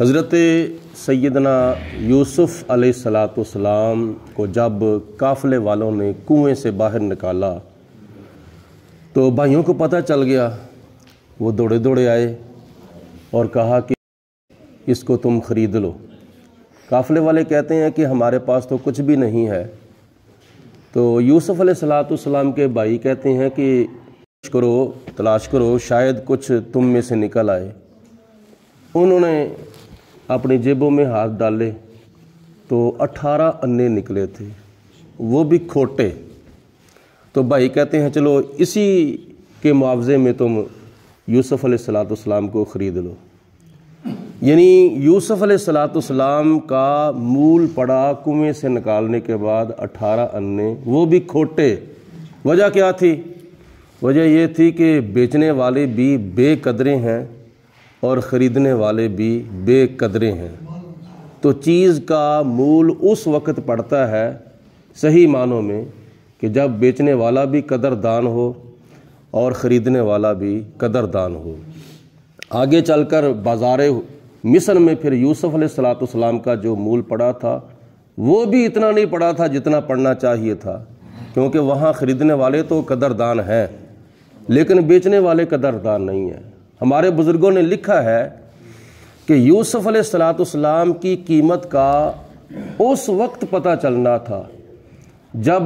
حضرت سیدنا یوسف علیہ السلام کو جب قافلے والوں نے کنویں سے باہر نکالا تو بھائیوں کو پتہ چل گیا، وہ دوڑے دوڑے آئے اور کہا کہ اس کو تم خرید لو۔ قافلے والے کہتے ہیں کہ ہمارے پاس تو کچھ بھی نہیں ہے۔ تو یوسف علیہ السلام کے بھائی کہتے ہیں کہ تلاش کرو شاید کچھ تم میں سے نکل آئے۔ انہوں نے اپنی جیبوں میں ہاتھ ڈالے تو 18 انے نکلے تھے، وہ بھی کھوٹے۔ تو بھائی کہتے ہیں چلو اسی کے معاوضے میں تم یوسف علیہ السلام کو خرید لو۔ یعنی یوسف علیہ السلام کا مول پڑا کنویں سے نکالنے کے بعد 18 انے، وہ بھی کھوٹے۔ وجہ کیا تھی؟ وجہ یہ تھی کہ بیچنے والے بھی بے قدرے ہیں اور خریدنے والے بھی بے قدرے ہیں۔ تو چیز کا مول اس وقت پڑتا ہے صحیح معنوں میں کہ جب بیچنے والا بھی قدردان ہو اور خریدنے والا بھی قدردان ہو۔ آگے چل کر بازار مصر میں پھر یوسف علیہ السلام کا جو مول پڑا تھا وہ بھی اتنا نہیں پڑا تھا جتنا پڑنا چاہیے تھا، کیونکہ وہاں خریدنے والے تو قدردان ہیں لیکن بیچنے والے قدردان نہیں ہیں۔ ہمارے بزرگوں نے لکھا ہے کہ یوسف علیہ السلام کی قیمت کا اس وقت پتہ چلنا تھا جب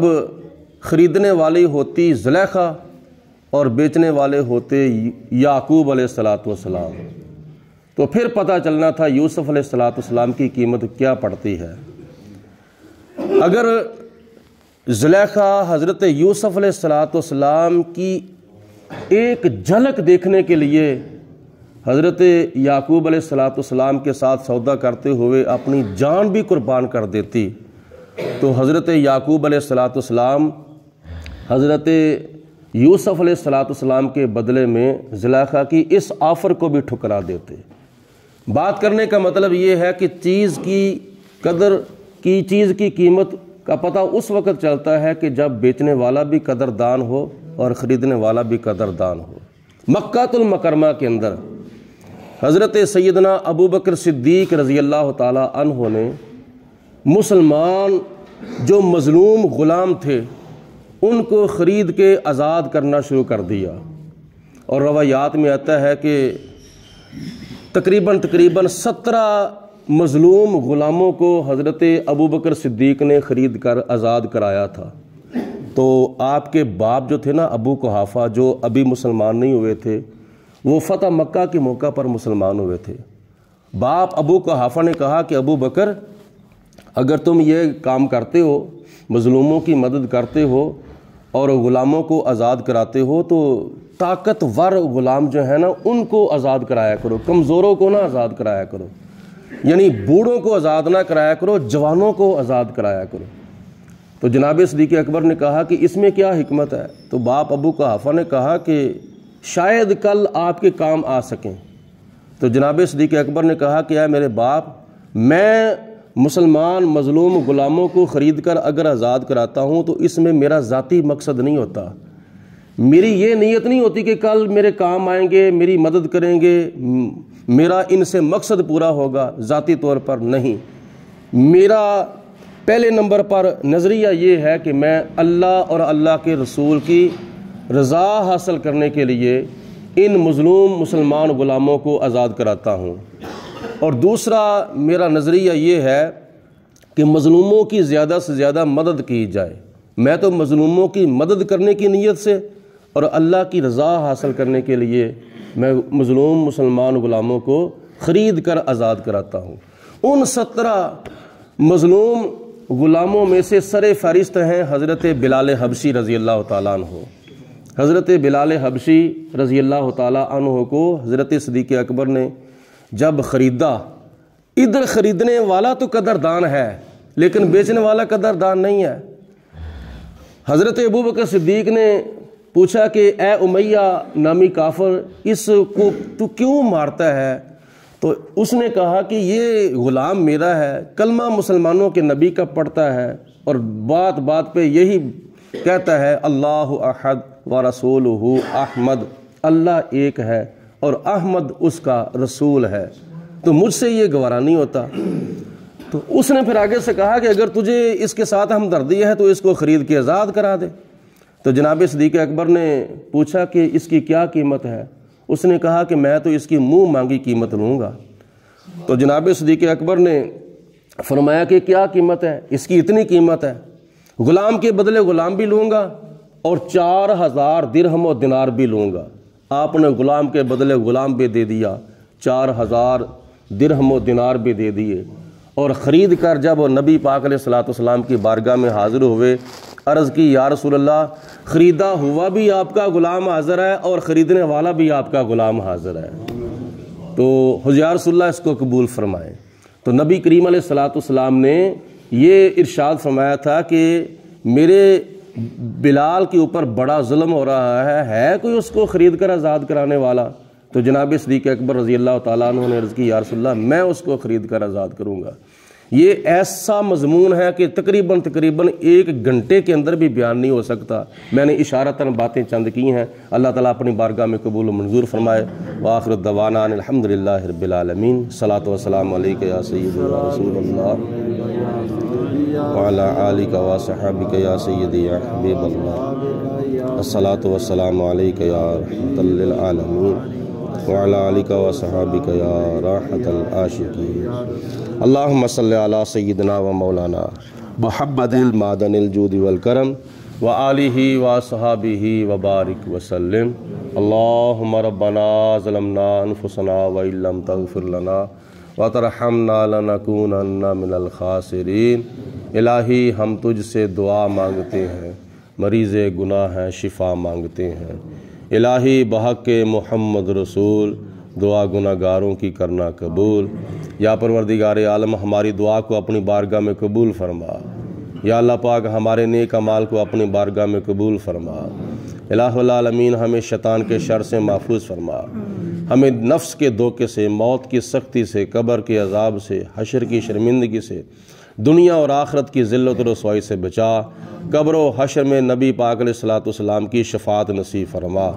خریدنے والی ہوتی زلیخا اور بیچنے والے ہوتے یعقوب علیہ السلام، تو پھر پتہ چلنا تھا یوسف علیہ السلام کی قیمت کیا پڑتی ہے۔ اگر زلیخا حضرت یوسف علیہ السلام کی ایک جھلک دیکھنے کے لیے حضرت یعقوب علیہ السلام کے ساتھ سودا کرتے ہوئے اپنی جان بھی قربان کر دیتی تو حضرت یعقوب علیہ السلام حضرت یوسف علیہ السلام کے بدلے میں زلیخا کی اس آفر کو بھی ٹھکرا دیتے۔ بات کرنے کا مطلب یہ ہے کہ چیز کی قدر کی، چیز کی قیمت کا پتہ اس وقت چلتا ہے کہ جب بیچنے والا بھی قدردان ہو اور خریدنے والا بھی قدردان ہو۔ مکہ المکرمہ کے اندر حضرت سیدنا ابو بکر صدیق رضی اللہ تعالی عنہ نے مسلمان جو مظلوم غلام تھے ان کو خرید کے آزاد کرنا شروع کر دیا، اور روایات میں آتا ہے کہ تقریباً 17 مظلوم غلاموں کو حضرت ابو بکر صدیق نے خرید کر آزاد کرایا تھا۔ تو آپ کے باپ جو تھے نا ابو قحافہ، جو ابھی مسلمان نہیں ہوئے تھے، وہ فتح مکہ کے موقع پر مسلمان ہوئے تھے۔ باپ ابو قحافہ نے کہا کہ ابو بکر اگر تم یہ کام کرتے ہو، مظلوموں کی مدد کرتے ہو اور غلاموں کو آزاد کراتے ہو تو طاقتور غلام جو ہے نا ان کو آزاد کرایا کرو، کمزوروں کو نہ آزاد کرایا کرو، یعنی بوڑھوں کو آزاد نہ کرایا کرو، جوانوں کو آزاد کرایا کرو۔ تو جناب صدیق اکبر نے کہا کہ اس میں کیا حکمت ہے؟ تو باپ ابو قحافہ نے کہا کہ شاید کل آپ کے کام آ سکیں۔ تو جناب صدیق اکبر نے کہا کہ اے میرے باپ، میں مسلمان مظلوم غلاموں کو خرید کر اگر آزاد کراتا ہوں تو اس میں میرا ذاتی مقصد نہیں ہوتا، میری یہ نیت نہیں ہوتی کہ کل میرے کام آئیں گے، میری مدد کریں گے، میرا ان سے مقصد پورا ہوگا، ذاتی طور پر نہیں۔ میرا پہلے نمبر پر نظریہ یہ ہے کہ میں اللہ اور اللہ کے رسول کی رضا حاصل کرنے کے لیے ان مظلوم مسلمان غلاموں کو آزاد کراتا ہوں، اور دوسرا میرا نظریہ یہ ہے کہ مظلوموں کی زیادہ سے زیادہ مدد کی جائے۔ میں تو مظلوموں کی مدد کرنے کی نیت سے اور اللہ کی رضا حاصل کرنے کے لیے میں مظلوم مسلمان غلاموں کو خرید کر آزاد کراتا ہوں۔ ان 17 مظلوم غلاموں میں سے سر فہرست ہیں حضرت بلال حبشی رضی اللہ تعالیٰ عنہ۔ حضرت بلال حبشی رضی اللہ تعالیٰ عنہ کو حضرت صدیق اکبر نے جب خریدا، ادھر خریدنے والا تو قدردان ہے لیکن بیچنے والا قدردان نہیں ہے۔ حضرت ابو بکر صدیق نے پوچھا کہ اے امیہ نامی کافر، اس کو تو کیوں مارتا ہے؟ تو اس نے کہا کہ یہ غلام میرا ہے، کلمہ مسلمانوں کے نبی کا پڑھتا ہے اور بات بات پہ یہی کہتا ہے اللہ احد ورسولہ احمد، اللہ ایک ہے اور احمد اس کا رسول ہے، تو مجھ سے یہ گوارا نہیں ہوتا۔ تو اس نے پھر آگے سے کہا کہ اگر تجھے اس کے ساتھ ہمدردی ہے تو اس کو خرید کے آزاد کرا دے۔ تو جناب صدیق اکبر نے پوچھا کہ اس کی کیا قیمت ہے؟ اس نے کہا کہ میں تو اس کی منہ مانگی قیمت لوں گا۔ تو جناب صدیق اکبر نے فرمایا کہ کیا قیمت ہے؟ اس کی اتنی قیمت ہے، غلام کے بدلے غلام بھی لوں گا اور 4000 درہم و دینار بھی لوں گا۔ آپ نے غلام کے بدلے غلام بھی دے دیا، 4000 درہم و دینار بھی دے دیے، اور خرید کر جب وہ نبی پاک علیہ الصلوۃ والسلام کی بارگاہ میں حاضر ہوئے، عرض کی یا رسول اللہ، خریدا ہوا بھی آپ کا غلام حاضر ہے اور خریدنے والا بھی آپ کا غلام حاضر ہے، تو حضور رسول اللہ اس کو قبول فرمائیں۔ تو نبی کریم علیہ الصلوۃ والسلام نے یہ ارشاد فرمایا تھا کہ میرے بلال کے اوپر بڑا ظلم ہو رہا ہے کوئی اس کو خرید کر آزاد کرانے والا؟ تو جناب صدیق اکبر رضی اللہ تعالیٰ عنہ نے عرض کی یا رسول اللہ، میں اس کو خرید کر آزاد کروں گا۔ یہ ایسا مضمون ہے کہ تقریباً 1 گھنٹے کے اندر بھی بیان نہیں ہو سکتا۔ میں نے اشارتاً باتیں چند کی ہیں۔ اللہ تعالیٰ اپنی بارگاہ میں قبول و منظور فرمائے۔ وآخر دعوانا الحمدللہ رب العالمین۔ صلاۃ و سلام علیک یا سیدی یا رسول اللہ وعلی آلک و صحابک یا سیدی یا حبیب اللہ۔ الصلاۃ والسلام علیک یا رحمۃ للعالمین وعلی آلک و صحابک یا راحت العاشقین۔ اللہم صلی علی سیدنا و مولانا محمد المعدن الجود والکرم وآلہ و صحابہ وبارک وسلم۔ اللہم ربنا ظلمنا انفسنا وإن لم تغفر لنا وترحمنا لنکونن من الخاسرین۔ الہی ہم تجھ سے دعا مانگتے ہیں، مریض گناہ ہیں شفا مانگتے ہیں۔ الہی بحق محمد رسول دعا گناہ گاروں کی کرنا قبول۔ یا پروردگار عالم ہماری دعا کو اپنی بارگاہ میں قبول فرما۔ یا اللہ پاک ہمارے نیک اعمال کو اپنی بارگاہ میں قبول فرما۔ الہ العالمین ہمیں شیطان کے شر سے محفوظ فرما، ہمیں نفس کے دھوکے سے، موت کی سختی سے، قبر کے عذاب سے، حشر کی شرمندگی سے، دنیا اور آخرت کی ذلت و رسوائی سے بچا۔ قبر و حشر میں نبی پاک علیہ الصلوۃ والسلام کی شفاعت نصیب فرما۔